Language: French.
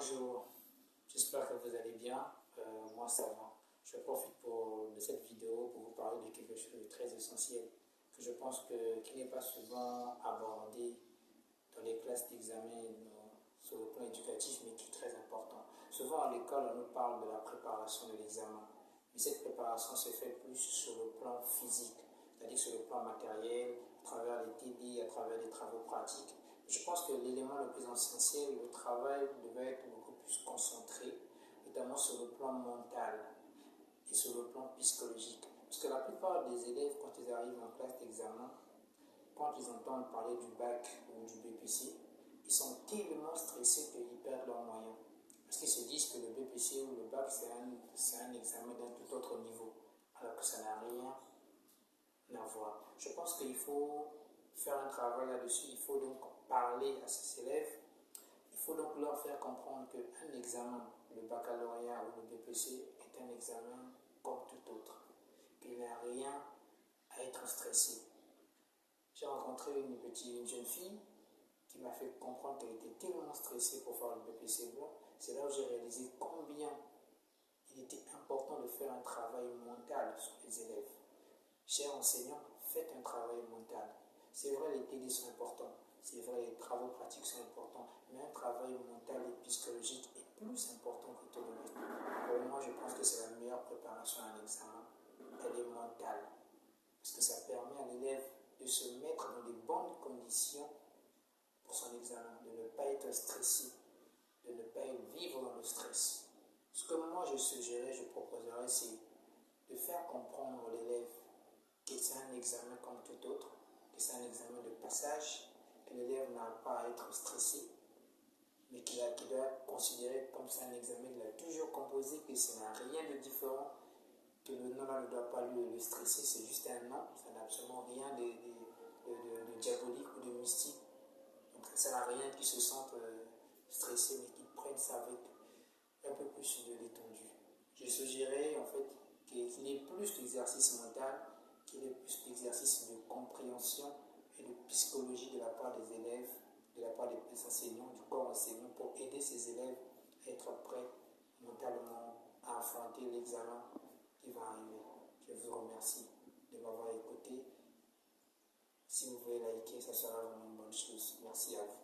Bonjour, j'espère que vous allez bien. Moi ça va. Je profite de cette vidéo pour vous parler de quelque chose de très essentiel que je pense qui n'est pas souvent abordé dans les classes d'examen sur le plan éducatif, mais qui est très important. Souvent à l'école, on nous parle de la préparation de l'examen, mais cette préparation se fait plus sur le plan physique, c'est-à-dire sur le plan matériel, à travers les TD, à travers les travaux pratiques. Je pense que l'élément le plus essentiel, le travail devait être beaucoup plus concentré, notamment sur le plan mental et sur le plan psychologique. Parce que la plupart des élèves, quand ils arrivent en classe d'examen, quand ils entendent parler du bac ou du BPC, ils sont tellement stressés qu'ils perdent leurs moyens. Parce qu'ils se disent que le BPC ou le bac, c'est un examen d'un tout autre niveau, alors que ça n'a rien à voir. Je pense qu'il faut faire un travail là-dessus. Il faut donc parler à ces élèves. Il faut donc leur faire comprendre qu'un examen, le baccalauréat ou le BPC, est un examen comme tout autre. Il n'y a rien à être stressé. J'ai rencontré une jeune fille qui m'a fait comprendre qu'elle était tellement stressée pour faire le BPC blanc. C'est là où j'ai réalisé combien il était important de faire un travail mental sur les élèves. Chers enseignants, faites un travail mental. C'est vrai, les TD sont importants, c'est vrai, les travaux pratiques sont importants, mais un travail mental et psychologique est plus important que tout le reste. Pour moi, je pense que c'est la meilleure préparation à un examen. Elle est mentale, parce que ça permet à l'élève de se mettre dans de bonnes conditions pour son examen, de ne pas être stressé, de ne pas vivre dans le stress. Ce que moi je suggérais, je proposerais, c'est de faire comprendre à l'élève que c'est un examen comme tout autre, que c'est un examen de passage, que l'élève n'a pas à être stressé, mais qu'il doit considérer comme c'est un examen qu'il a toujours composé, que ça n'a rien de différent, que le nom ne doit pas le stresser, c'est juste un nom, ça n'a absolument rien de diabolique ou de mystique. Donc ça n'a rien qui se sente stressé, mais qui prenne ça avec un peu plus de détendu. Je suggérerais en fait qu'il y ait plus d'exercice mental, qu'il y ait plus d'exercice de compréhension et de psychologie de la part des élèves, de la part des enseignants, du corps enseignant, pour aider ces élèves à être prêts mentalement à affronter l'examen qui va arriver. Je vous remercie de m'avoir écouté. Si vous voulez liker, ça sera vraiment une bonne chose. Merci à vous.